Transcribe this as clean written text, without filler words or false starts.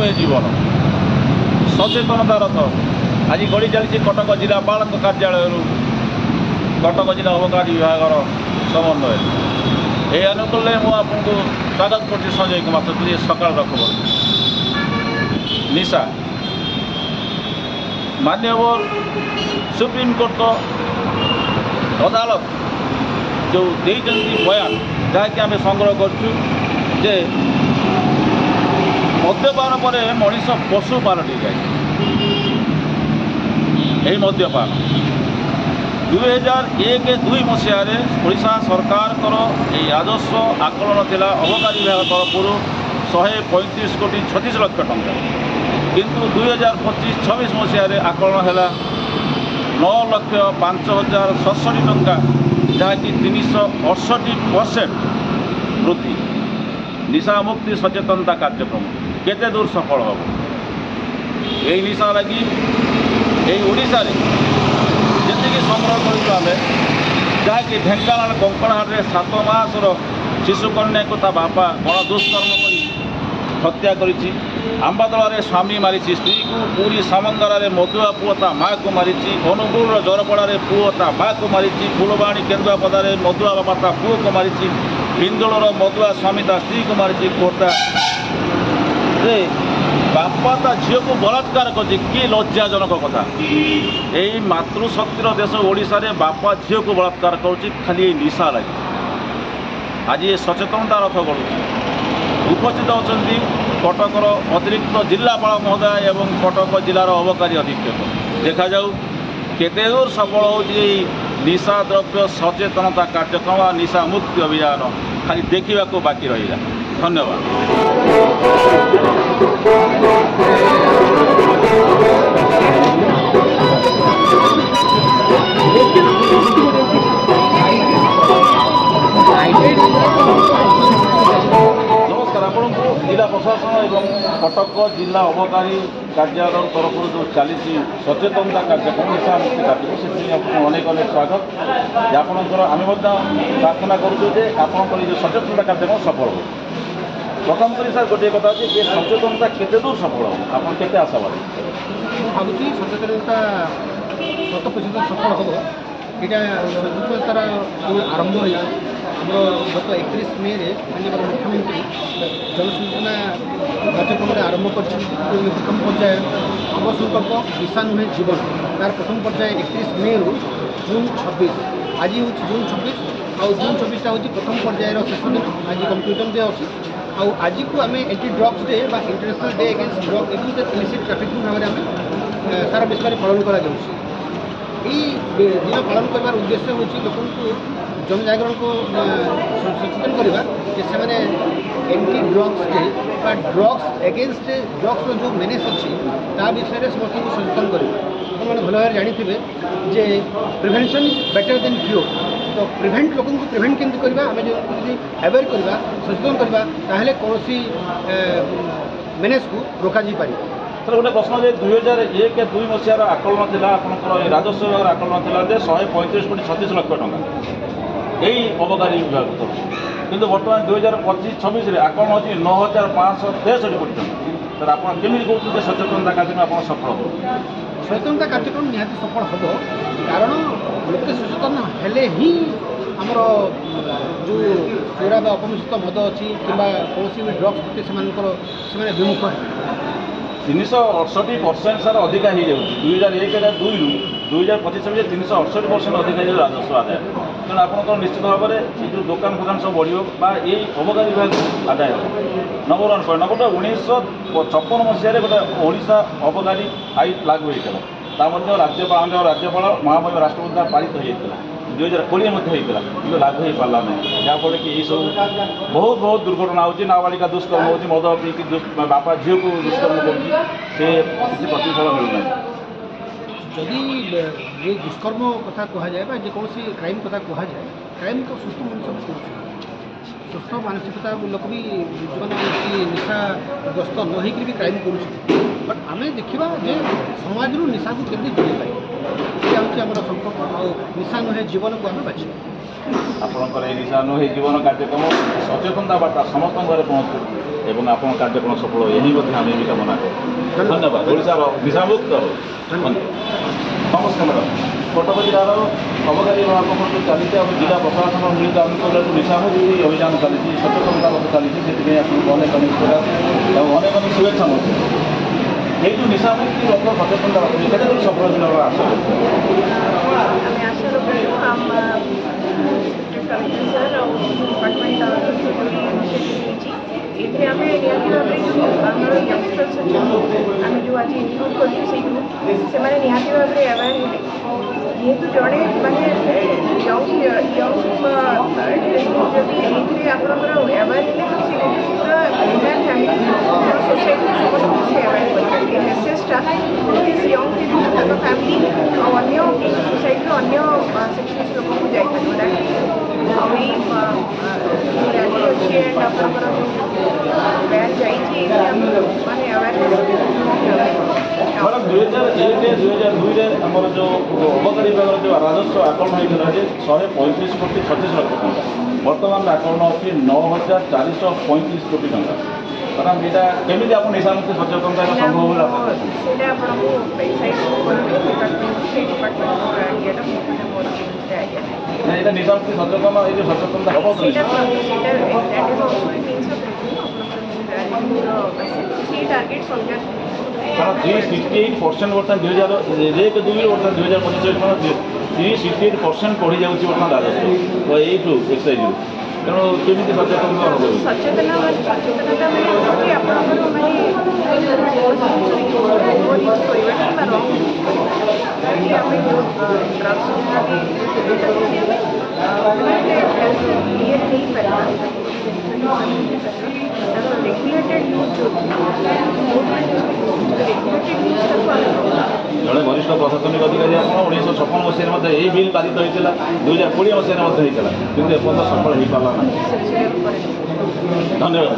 नुहे जीवन सचेतनता रथ आज गड़ी चली कटक जिलापाल कार्यालय कटक जिला अबकारी विभाग समन्वय यह अनुकूल मुझे स्वागत कर संजय कुमार छत्री सकाल खबर निशा मान्यवर सुप्रीम कोर्ट अदालत जो देती बयान जहाँकि आम संग्रह करुँ मद्यपान पर मनीष पशु पालटि जाए यही मद्यपान 2001-2 मसीह ओडिशा सरकार राजस्व आकलन थिला अबकारी विभाग तरफ 135 कोटी 36 लाख टंका किंतु 2025-26 मसीह आकलन है 9,05,067 टंका जहाँकि 368% वृद्धि। निशा मुक्ति सचेतनता कार्यक्रम केते दूर सफल हम यही निशा लगी यही ओडिशा रे जी संग्रह करें जहाँकि ढेंकानाल कंकणहाट 7 मासर शिशुकन्या को बापा गण दुष्कर्म कर हत्या करी आंबादल स्वामी मारी स्त्री को पूरी सामंदरा मधुआ पुओ ता माँ को मारी अनुगुल जरपड़ा पुओ ता माँ को मारी फुलबाणी केन्दुआपदार मधुआ बापा ता पुओ को मारी हिंदोलर मधुआ स्वामी ता स्त्री को मारी खोर्धा बापा ता झील को बलात्कार कर लज्जाजनक कथा यही मातृशक्तिर देश ओडिशा रे बापा झील को बलात्कार कर खाली निशा लगे आज ये सचेतनता रथ गढ़ उपस्थित अच्छा कटकर अतिरिक्त जिलापाल महोदय एवं कटक जिलार अबकारी अधीक्षक देखा जाऊ केते दूर सफल हो निशा द्रव्य सचेतनता कार्यक्रम आ निशा मुक्ति अभियान खाली देखा बाकी रहा। धन्यवाद। नमस्कार आपको जिला प्रशासन एवं कटक जिला अबकारी कार्यालय तरफ जो चली सचेतनता कार्यक्रम निशा मुक्ति कार्यक्रम से अनेक अनेक स्वागत आपंकर आम प्रार्थना करुँ आपंकर जो सचेतनता कार्यक्रम सफल हो प्रथम कर सर गोटे कथा ये सचेतनता केते दूर सफल हो आप आशावादी भावी सचेतनता 100% सफल हम यहाँ सचेतनतार जो आरंभ हो गत 31 मे माननीय मुख्यमंत्री जनसूचना कार्यक्रम आरंभ कर प्रथम पर्याय नव संकल्प निशा नुहे जीवन तार प्रथम पर्याय 31 मे रु जून 26 आज हूँ जून 26 आ जून 24 हूँ प्रथम पर्यायर शेष दिन आज कंप्लीटन डे अच्छी आज को आम anti drugs day international day against drug and illicit trafficking भाव में सारा विश्व में पालन कर दिन पालन कर उद्देश्य हूँ लोक जनजागरण को सचेतन करवा से anti drugs day drugs against drugs जो मेनेस अच्छी ता विषय में समस्त को सचेतन कर मैंने भल भाव जानी जे prevention is better than cure तो प्रिभेन्ट लोक प्रिभेन्ट केमती करवा आम जो अवेयर करवा सचेतन करवा ताहले कौन मेनेस को रोक पार। सर गोटे प्रश्न 2001-2 मसीहार आकलन था आपंकर राजस्व विभाग आकलन था 135 कोटी 36 लाख टंका यही अबकारी विभाग तरफ किंतु बर्तमान 2025-26 आकलन हो 9,563 कोटी टंका सर आप केमी कहते सचेतनता कार्यक्रम आप सफल हो सचेतनता कार्यक्रम निहाती सफल हम कारण लोके सचेतन हेले ही आमर जो चोरा बा अपमिश्रित मद अच्छी कि कौन भी ड्रग्स प्रति से विमुख 368% सर अधिका हो जाए 2001-2 रु 2025 368% अधिका राजस्व आदाय तेणु आपंकर निश्चित भाव में जो दुकान फुकान सब बढ़ ये अबकारी विभाग आदाय नंबर 1 पॉइंट नंबर 1956 मसीह गोटे ओडिशा अबकारी आईन लागू होता राज्यपाल महामहिम राष्ट्रपति पारित होता 2020 होता कि लागू हो पारा ना जहाँफल कि ये सब बहुत बहुत दुर्घटना होती नाबालिका दुष्कर्म होती मद पीकी बापा झील को दुष्कर्म कर प्रतिफल मिलूना जदि ये दुष्कर्म कथा कहुए जेकोसी क्राइम कथा कहुए क्राइम तो सुस्थ मनुष्य सुस्थ मानसिकता लोक भी जो निशाग्रस्त न होकर भी क्राइम कर बट आम देखा जे समाज निशा को केमी जोड़ी पाए ये हूँ आम संकल्प निशा नुहे जीवन को आम बाछी आपंकर निशा नुहे जीवन कार्यक्रम सचेतनता बार्ता समस्त घर पहुँचू ଏବଂ ଆପଣଙ୍କ କାର୍ଯ୍ୟକ୍ରମ ସଫଳ ହୁଏ ଏହି ମଧ୍ୟ ଆମେ ବି କାମନା କରୁ। ଧନ୍ୟବାଦ। ଓଡ଼ିଶାର ନିଶାମୁକ୍ତ ହଉ। ନମସ୍କାର ମ୍ୟାଡ଼ାମ୍। କଟକ ଜିଲ୍ଲାର ଅବକାରୀ ବିଭାଗ ପକ୍ଷରୁ ଚାଲିଛି ଆଉ ଜିଲ୍ଲା ପ୍ରଶାସନ ମିଳିତ ଆନ୍ଦୋଳନକୁ ନିଶାମୁକ୍ତି ଅଭିଯାନ ଚାଲିଛି, ସଚେତନତା ରଥ ଚାଲିଛି। ସେଥିପାଇଁ ଆପଣଙ୍କୁ ଅନେକ ଅନେକ ପ୍ରୟାସ ଏବଂ ଅନେକ ଅନେକ ଶୁଭେଚ୍ଛା ମଧ୍ୟ। এই যে নিশামুক্তি রথ সচেতনতা রথ কেতে দূর সফল হয়েছিল আশা করছি? আমি আশা রাখছি কলেক্টর স্যার আর ডিপার্টমেন্ট এতে আমি নিহতি ভাবে আমার यंगस्टर्स আমি যে আজ ইনক্লুড করছি সেই গ্রুপ সে নিহতি ভাবে অ্যাওয়ার হলে যেহেতু জনে মানে ইয়ং যদি এইথে আপনার অ্যাওয়ার হলে সে পুরা এন্টায়ার ফ্যামিলি সোসাইটি সমস্ত সে অ্যাওয়ার করবে এই মেসেজটা ইয়ং পিপল তাଙ୍କ ফ্যামিলি ଅନ୍ୟ সোসাইটির ଅନ୍ୟ সেকশন ଲୋକଙ୍କୁ ଯାଇପାରିବ ଦ୍ୟାଟ୍ ଆଉ ଏଇ ରାଲି ଅଛି ଆଣ୍ଡ ଆପଣଙ୍କର ବ୍ୟାନ୍ ଯାଇଛି ମାନେ ମ୍ୟାଡ଼ାମ୍ 2001-2002ରେ ଆମର ଯେଉଁ ଅବକାରୀ ବିଭାଗର ଯେଉଁ ରାଜସ୍ୱ ଆକଳନ ହୋଇଥିଲା ଯେ 135 କୋଟି 36 ଲକ୍ଷ ଟଙ୍କା, ବର୍ତ୍ତମାନ ଆକଳନ ଅଛି 9,435 କୋଟି ଟଙ୍କା। ମ୍ୟାଡ଼ାମ୍ ଏଇଟା କେମିତି ଆପଣ ନିଶାମୁକ୍ତି ସଚେତନତା ସମ୍ଭବ ବୋଲି ଆପଣ ସେଇଟା ଆପଣଙ୍କୁ ୱେବସାଇଟ୍କୁ କରିବେ ସେଇ ଡିପାର୍ଟମେଣ୍ଟ এটা নিজামুক্তি সচেতন এই যে সচেতনতা হব তো কারণ 368% বর্তমান 2001-2 বর্তমান 2025 368% পড়ি যাচ্ছে বর্তমান রাজস্ব তো এইটু এক্সাইজ তেমন কেমিতি সচেতনতা হব সচেতনতা মানে হচ্ছে আপনার মানে আমি ড্রাগস রেগুলেটেড ইউজ ଜଣେ ବରିଷ୍ଠ ପ୍ରଶାସନିକ ଅଧିକାରୀ ଆପଣ 1956 ମସିହାରେ ମଧ୍ୟ ଏହି ବିଲ୍ ପାରିତ ହୋଇଥିଲା, 2020 ମସିହାରେ ମଧ୍ୟ ହୋଇଥିଲା, କିନ୍ତୁ ଏପର୍ଯ୍ୟନ୍ତ ସଫଳ ହୋଇପାରିଲା ନାହିଁ। ଧନ୍ୟବାଦ।